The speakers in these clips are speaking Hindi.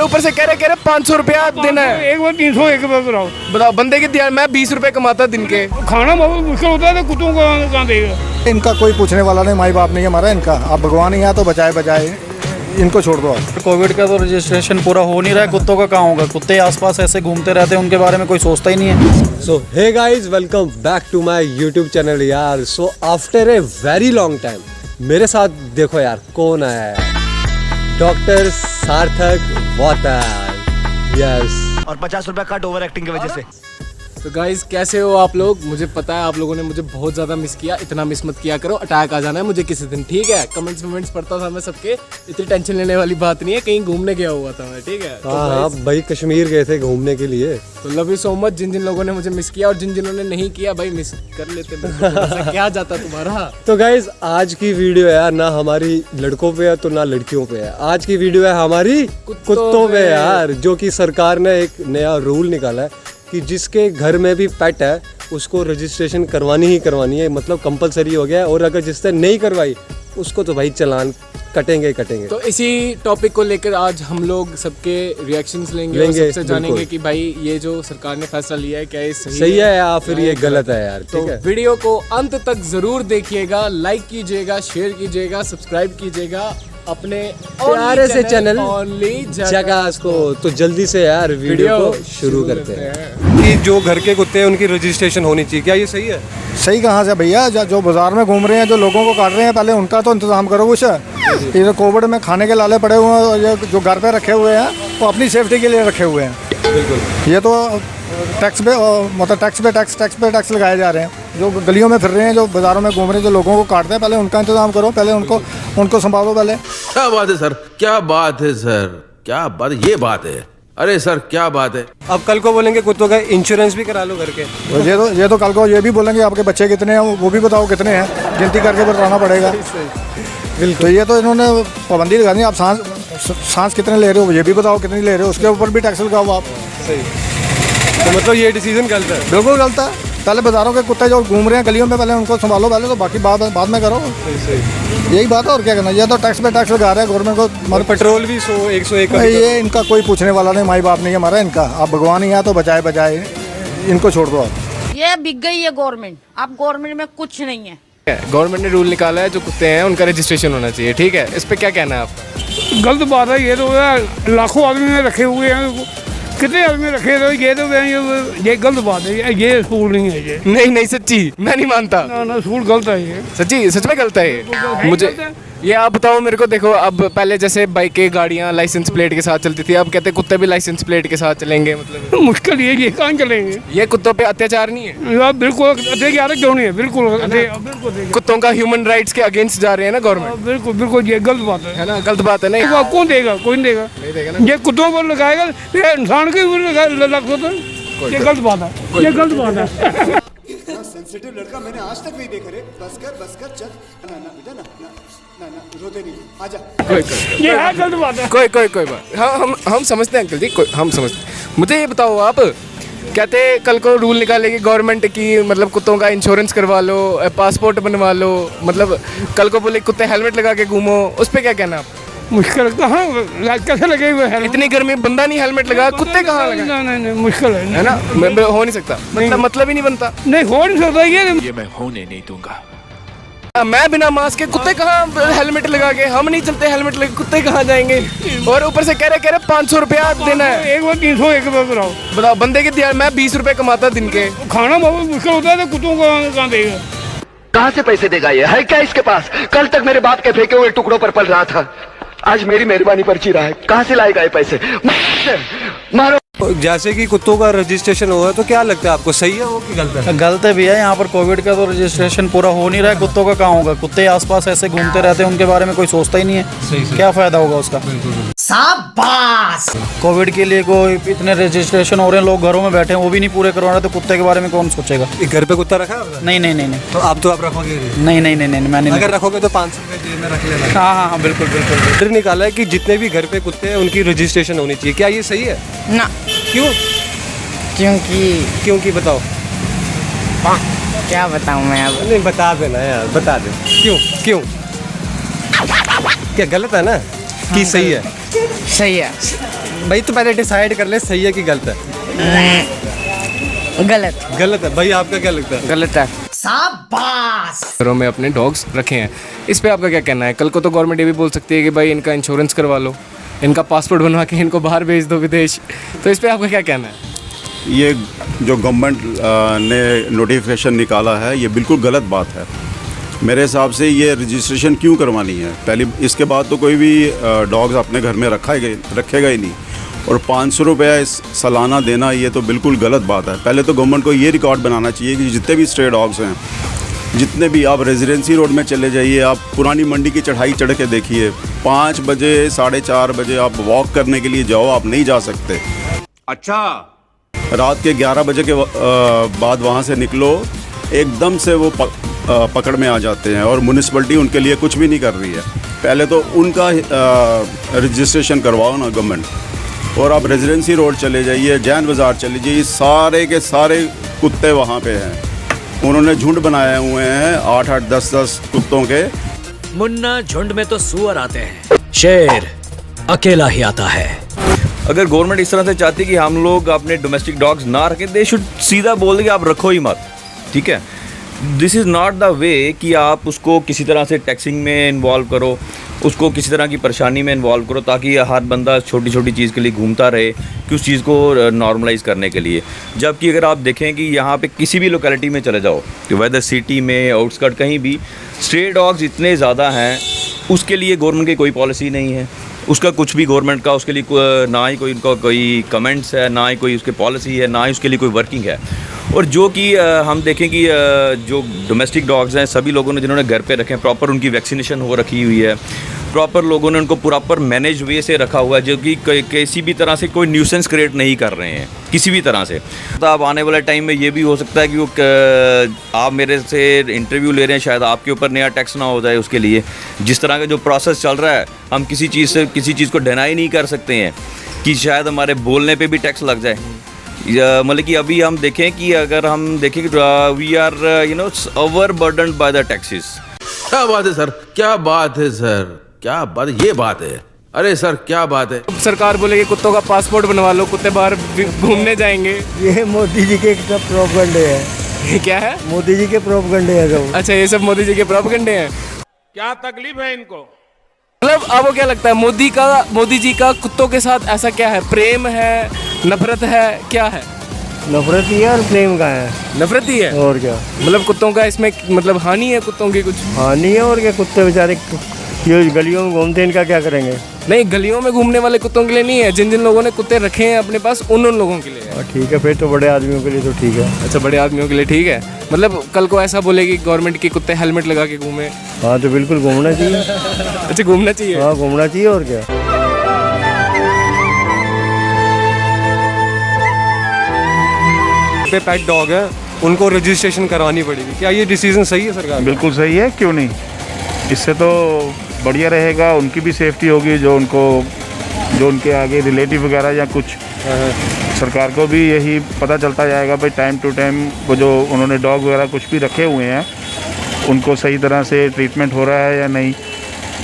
ऊपर से कह रहे 500 रुपया देना है। एक बार 300 एक बार कराओ। बताओ बंदे की दिहाड़ी, मैं 20 रुपए कमाता दिन के। खाना बहुत मुश्किल होता है तो कुत्तों को कहाँ देगा। इनका कोई पूछने वाला नहीं, माई बाप नहीं हमारा इनका। आप भगवान ही यहाँ तो बचाए बचाए, इनको छोड़ दो आप। कोविड का तो रजिस्ट्रेशन पूरा हो नहीं रहा है, कुत्तों का कहाँ होगा। कुत्ते आसपास ऐसे घूमते रहते हैं, उनके बारे में कोई सोचता ही नहीं है। So hey guys, welcome back to my YouTube channel यार। So after a very long time मेरे साथ देखो यार कौन आया है, डॉक्टर सार्थक वाताल। यस, और 50 रुपया कट ओवर एक्टिंग की वजह से। तो गाइज कैसे हो आप लोग। मुझे पता है आप लोगों ने मुझे बहुत ज़्यादा मिस किया। इतना मिस मत किया करो, अटैक आ जाना है मुझे किसी दिन, ठीक है। कमेंट्स पढ़ता था मैं सबके, इतनी टेंशन लेने वाली बात नहीं है। कहीं घूमने गया हुआ था मैं, ठीक है। हाँ भाई, कश्मीर गए थे घूमने के लिए। तो लव यू सो मच जिन जिन लोगों ने मुझे मिस किया, और जिन जिन्होंने नहीं किया भाई मिस कर लेते ऐसा क्या जाता तुम्हारा। तो गाइज आज की वीडियो यार ना हमारी लड़कों पे है तो ना लड़कियों पे है। आज की वीडियो है हमारी कुत्तों पे यार, जो कि सरकार ने एक नया रूल निकाला है कि जिसके घर में भी पेट है उसको रजिस्ट्रेशन करवानी ही करवानी है, मतलब कंपलसरी हो गया है। और अगर जिसने नहीं करवाई उसको तो भाई चालान कटेंगे। तो इसी टॉपिक को लेकर आज हम लोग सबके रिएक्शंस लेंगे और सबसे जानेंगे कि भाई ये जो सरकार ने फैसला लिया है क्या ये सही है या फिर ये गलत है यार। तो ठीक है, वीडियो को अंत तक जरूर देखिएगा, लाइक कीजिएगा, शेयर कीजिएगा, सब्सक्राइब कीजिएगा अपने प्यारे से चैनल ओनली जगास को। तो जल्दी से यार वीडियो को शुरू करते हैं कि जो घर के कुत्ते हैं उनकी रजिस्ट्रेशन होनी चाहिए। क्या ये सही है? सही कहाँ से भैया, जो बाजार में घूम रहे हैं, जो लोगों को काट रहे हैं, पहले उनका तो इंतजाम करो कुछ। ये कोविड में खाने के लाले पड़े हुए हैं, और ये जो घर पे रखे हुए हैं वो अपनी सेफ्टी के लिए रखे हुए हैं। बिल्कुल, ये तो टैक्स पे मतलब टैक्स लगाए जा रहे हैं। जो गलियों में फिर रहे हैं, जो बाज़ारों में घूम रहे हैं, जो लोगों को काटते हैं, पहले उनका इंतजाम करो, पहले उनको संभालो पहले। क्या बात है सर, क्या बात है सर, क्या बात, ये बात है। अरे सर क्या बात है। अब कल को बोलेंगे कुत्तों का इंश्योरेंस भी करा लो घर के। ये तो कल को ये भी बोलेंगे आपके बच्चे कितने हैं, वो भी बताओ कितने हैं, गिनती करके बताना पड़ेगा। बिल्कुल, तो ये तो इन्होंने पाबंदी लगा दी। आप सांस कितने ले रहे हो ये भी बताओ, कितनी ले रहे हो, उसके ऊपर भी टैक्स लगाओ आप। सही, तो मतलब ये डिसीजन गलत है। बिल्कुल गलत है। पहले बाजारों के कुत्ते जो घूम रहे हैं गलियों में, पहले उनको संभालो पहले, तो बाकी बाद में करो। सही, यही बात है, और क्या करना। ये तो टैक्स पे टैक्स लगा रहे हैं गवर्नमेंट को। हमारे पेट्रोल भी 101 ये इनका कोई पूछने वाला नहीं, माई बाप नहीं हमारा इनका। आप भगवान ही यहाँ तो बचाए बचाए, इनको छोड़ दो आप। ये बिक गई है गवर्नमेंट, अब गवर्नमेंट में कुछ नहीं है। गवर्नमेंट ने रूल निकाला है जो कुत्ते हैं उनका रजिस्ट्रेशन होना चाहिए, ठीक है। इस पे क्या कहना है आपका? गलत बात है ये तो यार, लाखों आदमी ने रखे हुए हैं, कितने आदमी रखे तो ये तो ये गलत बात है। ये स्कूल नहीं है ये। नहीं सच्ची मैं नहीं मानता। ना स्कूल गलत है ये, सच्ची सच में गलत है ये। मुझे ये आप बताओ मेरे को। देखो अब पहले जैसे बाइकें गाड़ियाँ लाइसेंस प्लेट के साथ चलती थी, अब कहते कुत्ते भी लाइसेंस प्लेट के साथ चलेंगे। मतलब मुश्किल ये कहाँ चलेंगे। ये कुत्तों पे अत्याचार नहीं है? यार बिल्कुल अत्याचार क्यों नहीं है, बिल्कुल कुत्तों का ह्यूमन राइट्स के अगेंस्ट जा रहे हैं ना गवर्नमेंट। बिल्कुल ये गलत बात है ना, गलत बात है। नहीं वो कौन देगा, कोई नहीं देगा ना। ये कुत्तों पर लगाएगा, ये इंसान के ये गलत बात है, ये गलत बात है। सेंसिटिव लड़का मैंने आज तक नहीं देखा रे। बस कर चल। ना बेटा ना रोते नहीं, आजा। ये है गलत बात है। कोई बात। हम समझते हैं अंकल जी, हम समझते। मुझे ये बताओ, आप कहते कल को रूल निकालेगी गवर्नमेंट की, मतलब कुत्तों का इंश्योरेंस करवा लो, पासपोर्ट बनवा लो, मतलब कल को बोले कुत्ते हेलमेट लगा के घूमो, उस पर क्या कहना आप? मुश्किल कहाँ, कैसे लगे हुए हैं? इतनी गर्मी बंदा नहीं हेलमेट लगा, कुत्ते कहाँ लगा? नहीं मुश्किल है ना, हो नहीं सकता। मतलब ही नहीं बनता। नहीं हो नहीं सकता ये मैं होने नहीं दूंगा। मैं बिना मास्क के, कुत्ते कहाँ हेलमेट लगा के? हम नहीं चलते हेलमेट लगा, कुत्ते कहाँ जाएंगे? और ऊपर से कह रहे 500 रुपया देना है। एक बार 300 एक बार कराओ। बताओ बंदे की दिहाड़ी, मैं 20 रुपए कमाता दिन के। खाना बहुत मुश्किल होता है तो कुत्तों को कहाँ देगा। कहाँ से पैसे देगा ये, है क्या इसके पास? कल तक मेरे बाप के फेंके हुए टुकड़ों पर पल रहा था, आज मेरी मेहरबानी पर जी रहा है। कहाँ से लाएगा ये पैसे? मारो। जैसे कि कुत्तों का रजिस्ट्रेशन हुआ तो क्या लगता है आपको, सही है वो कि गलत है? गलत है भैया, यहाँ पर कोविड का तो रजिस्ट्रेशन पूरा हो नहीं रहा है, कुत्तों का कहाँ होगा। कुत्ते आसपास ऐसे घूमते रहते हैं, उनके बारे में कोई सोचता ही नहीं है। क्या फायदा होगा उसका। शाबाश। कोविड के लिए कोई इतने रजिस्ट्रेशन हो रहे हैं, लोग घरों में बैठे हैं, वो भी नहीं पूरे करवा रहे, तो कुत्ते के बारे में कौन सोचेगा। घर पे कुत्ता रखा है? नहीं। तो आप रखोगे? नहीं मैंने अगर रखोगे तो 500 रुपये जेब में रख लेना। हाँ बिल्कुल। फिर निकाला है कि जितने भी घर पे कुत्ते हैं उनकी रजिस्ट्रेशन होनी चाहिए। क्या ये सही है? ना। क्यों? क्योंकि बताओ। क्या बताऊं मैं अब? नहीं बता देना यार, बता दे। क्यों क्या गलत है ना कि सही है? सही है। भाई तो पहले डिसाइड कर ले सही है कि गलत है। गलत। गलत है। भाई आपका क्या लगता है? गलत है। घरों में अपने डॉग्स रखे हैं, इस पे आपका क्या कहना है? कल को तो गवर्नमेंट ये भी बोल सकती है कि भाई इनका इंश्योरेंस करवा लो, इनका पासपोर्ट बनवा के इनको बाहर भेज दो विदेश, तो इस पे आपका क्या कहना है? ये जो गवर्नमेंट ने नोटिफिकेशन निकाला है ये बिल्कुल गलत बात है। मेरे हिसाब से ये रजिस्ट्रेशन क्यों करवानी है? पहले इसके बाद तो कोई भी डॉग्स अपने घर में रखेगा ही नहीं, और 500 रुपया इस सालाना देना ये तो बिल्कुल गलत बात है। पहले तो गवर्नमेंट को ये रिकॉर्ड बनाना चाहिए कि जितने भी स्ट्रे डॉग्स हैं, जितने भी, आप रेजिडेंसी रोड में चले जाइए, आप पुरानी मंडी की चढ़ाई चढ़ के देखिए, 5 बजे 4:30 बजे आप वॉक करने के लिए जाओ, आप नहीं जा सकते। अच्छा, रात के 11 बजे के बाद वहाँ से निकलो, एकदम से वो पकड़ में आ जाते हैं और म्यूनिसिपैलिटी उनके लिए कुछ भी नहीं कर रही है। पहले तो उनका रजिस्ट्रेशन करवाओ ना गवर्नमेंट, और आप रेजिडेंसी रोड चले जाइए, जैन बाज़ार चले जाइए, सारे के सारे कुत्ते वहाँ पे हैं। उन्होंने झुंड बनाए हुए हैं 8-8, 10-10 कुत्तों के। मुन्ना झुंड में तो सुअर आते हैं, शेर अकेला ही आता है। अगर गवर्नमेंट इस तरह से चाहती है कि हम लोग अपने डोमेस्टिक डॉग्स ना रखें, दे शुड सीधा बोल दे कि आप रखो ही मत, ठीक है। This is not the way कि आप उसको किसी तरह से टैक्सिंग में इन्वॉल्व करो, उसको किसी तरह की परेशानी में इन्वॉल्व करो, ताकि हर बंदा छोटी छोटी चीज़ के लिए घूमता रहे कि उस चीज़ को नॉर्मलाइज करने के लिए। जबकि अगर आप देखें कि यहाँ पे किसी भी लोकेलिटी में चले जाओ, कि वेदर सिटी में, आउटस्कर्ट, कहीं भी स्ट्रे डॉग्स इतने ज़्यादा हैं, उसके लिए गवर्नमेंट की कोई पॉलिसी नहीं है, उसका कुछ भी गवर्नमेंट का उसके लिए ना ही कोई उनका कोई कमेंट्स है, ना ही कोई उसकी पॉलिसी है, ना ही उसके लिए कोई वर्किंग है। और जो कि हम देखें कि जो डोमेस्टिक डॉग्स हैं, सभी लोगों ने जिन्होंने घर पे रखे हैं, प्रॉपर उनकी वैक्सीनेशन हो रखी हुई है, प्रॉपर लोगों ने उनको प्रॉपर मैनेज वे से रखा हुआ है, जो कि किसी भी तरह से कोई न्यूसेंस क्रिएट नहीं कर रहे हैं किसी भी तरह से। तो अब आने वाले टाइम में ये भी हो सकता है कि वो आप मेरे से इंटरव्यू ले रहे हैं, शायद आपके ऊपर नया टैक्स ना हो जाए उसके लिए। जिस तरह का जो प्रोसेस चल रहा है, हम किसी चीज़ को डिनाई नहीं कर सकते हैं कि शायद हमारे बोलने पे भी टैक्स लग जाए। मतलब कि अभी हम देखें कि अगर हम देखें कि we are overburdened by the taxes. क्या बात है सर, क्या बात है सर, क्या बात, ये बात है। अरे सर क्या बात है। सरकार बोलेगी कुत्तों का पासपोर्ट बनवा लो, कुत्ते बाहर घूमने जाएंगे। ये मोदी जी के सब प्रोपगंडे हैं। ये क्या है? मोदी जी के प्रोपगंडे हैं सब। अच्छा, ये सब मोदी जी के प्रोपगंडे हैं। क्या तकलीफ है इनको? मतलब आपको क्या लगता है मोदी जी का कुत्तों के साथ ऐसा क्या है? प्रेम है, नफरत है, क्या है? नफरत ही है और प्रेम का है। नफरत ही है और क्या? मतलब कुत्तों का इसमें मतलब हानि है, कुत्तों की कुछ हानि है और क्या? कुत्ते बेचारे ये गलियों में घूमते हैं, इनका क्या करेंगे? नहीं, गलियों में घूमने वाले कुत्तों के लिए नहीं है, जिन जिन लोगों ने कुत्ते रखे हैं अपने पास उन लोगों के लिए है। ठीक है, फिर तो बड़े आदमियों के लिए तो ठीक है। अच्छा, बड़े आदमियों के लिए ठीक है। मतलब कल को ऐसा बोलेगी गवर्नमेंट की कुत्ते हेलमेट लगा के घूमे। हाँ तो बिल्कुल घूमना चाहिए। अच्छा, घूमना चाहिए। हाँ घूमना चाहिए और क्या। पेट डॉग है, उनको रजिस्ट्रेशन करवानी पड़ेगी। क्या ये डिसीजन सही है सरकार? बिल्कुल सही है, क्यों नहीं। इससे तो बढ़िया रहेगा, उनकी भी सेफ्टी होगी, जो उनके आगे रिलेटिव वगैरह या कुछ, सरकार को भी यही पता चलता जाएगा भाई टाइम टू टाइम वो जो उन्होंने डॉग वगैरह कुछ भी रखे हुए हैं उनको सही तरह से ट्रीटमेंट हो रहा है या नहीं,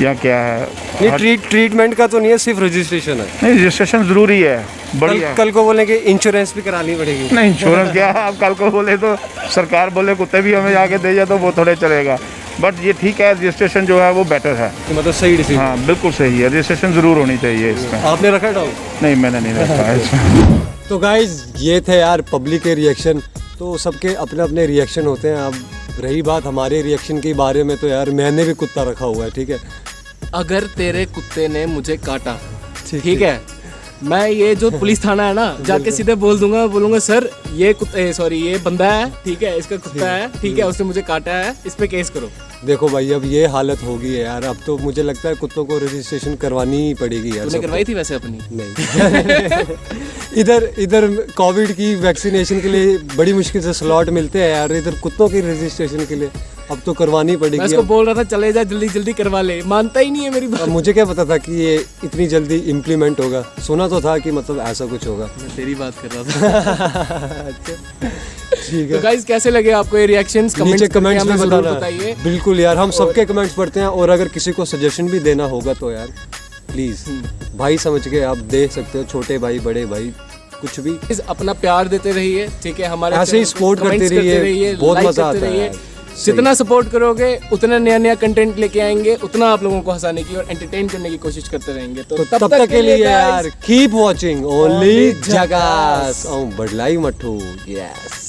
या क्या है। नहीं, ट्रीटमेंट का तो नहीं है, सिर्फ रजिस्ट्रेशन है। नहीं, रजिस्ट्रेशन ज़रूरी है, बढ़िया। कल को बोलेंगे इंश्योरेंस भी करानी पड़ेगी। नहीं, इंश्योरेंस क्या, आप कल को बोले तो सरकार बोले कुत्ते भी हमें जाके दे जाए तो वो थोड़े चलेगा। बट ये ठीक है, रजिस्ट्रेशन जो है वो बेटर है। मतलब सही डिसीजन। हाँ बिल्कुल सही है, रजिस्ट्रेशन ज़रूर होनी चाहिए इसमें। आपने रखा डॉग? नहीं, मैंने नहीं रखा है इसमें। तो गाइज ये थे यार पब्लिक के रिएक्शन। तो सबके अपने अपने रिएक्शन होते हैं। अब रही बात हमारे रिएक्शन के बारे में, तो यार मैंने भी कुत्ता रखा हुआ है, ठीक है। अगर तेरे कुत्ते ने मुझे काटा, ठीक है, मैं ये जो पुलिस थाना है ना, जाके सीधे बोल दूंगा, बोलूंगा सर ये ये बंदा है, ठीक है, इसका कुत्ता है, ठीक है, उसने मुझे काटा है, इस पे केस करो। देखो भाई, अब ये हालत होगी है यार। अब तो मुझे लगता है कुत्तों को रजिस्ट्रेशन करवानी ही पड़ेगी यार। तूने करवाई थी वैसे अपनी? नहीं। इधर कोविड की वैक्सीनेशन के लिए बड़ी मुश्किल से स्लॉट मिलते हैं यार, इधर कुत्तों की रजिस्ट्रेशन के लिए अब तो करवानी पड़ेगी। मैं इसको बोल रहा था चले जा, जल्दी जल्दी करवा ले, मानता ही नहीं है मेरी बात। मुझे क्या पता था कि ये इतनी जल्दी इम्प्लीमेंट होगा। सुना तो था कि मतलब ऐसा कुछ होगा। मैं तेरी बात कर रहा था। अच्छा ठीक है। तो गाइस कैसे लगे आपको ये रिएक्शंस? नीचे कमेंट्स में बताना। बताइए। बिल्कुल यार, हम सबके कमेंट्स पढ़ते हैं, और अगर किसी को सजेशन भी देना होगा तो यार प्लीज भाई समझ के आप दे सकते हो, छोटे भाई बड़े भाई कुछ भी। अपना प्यार देते रहिए, ठीक है, हमारे ऐसे ही चैनल को सपोर्ट करते comments रहिए, बहुत like मजा करते आता रहिए। है। जितना सपोर्ट करोगे उतना नया नया कंटेंट लेके आएंगे, उतना आप लोगों को हंसाने की और एंटरटेन करने की कोशिश करते रहेंगे। तो तब तक के लिए यार guys, keep watching only Only जगास। बड़लाई मठू, यस।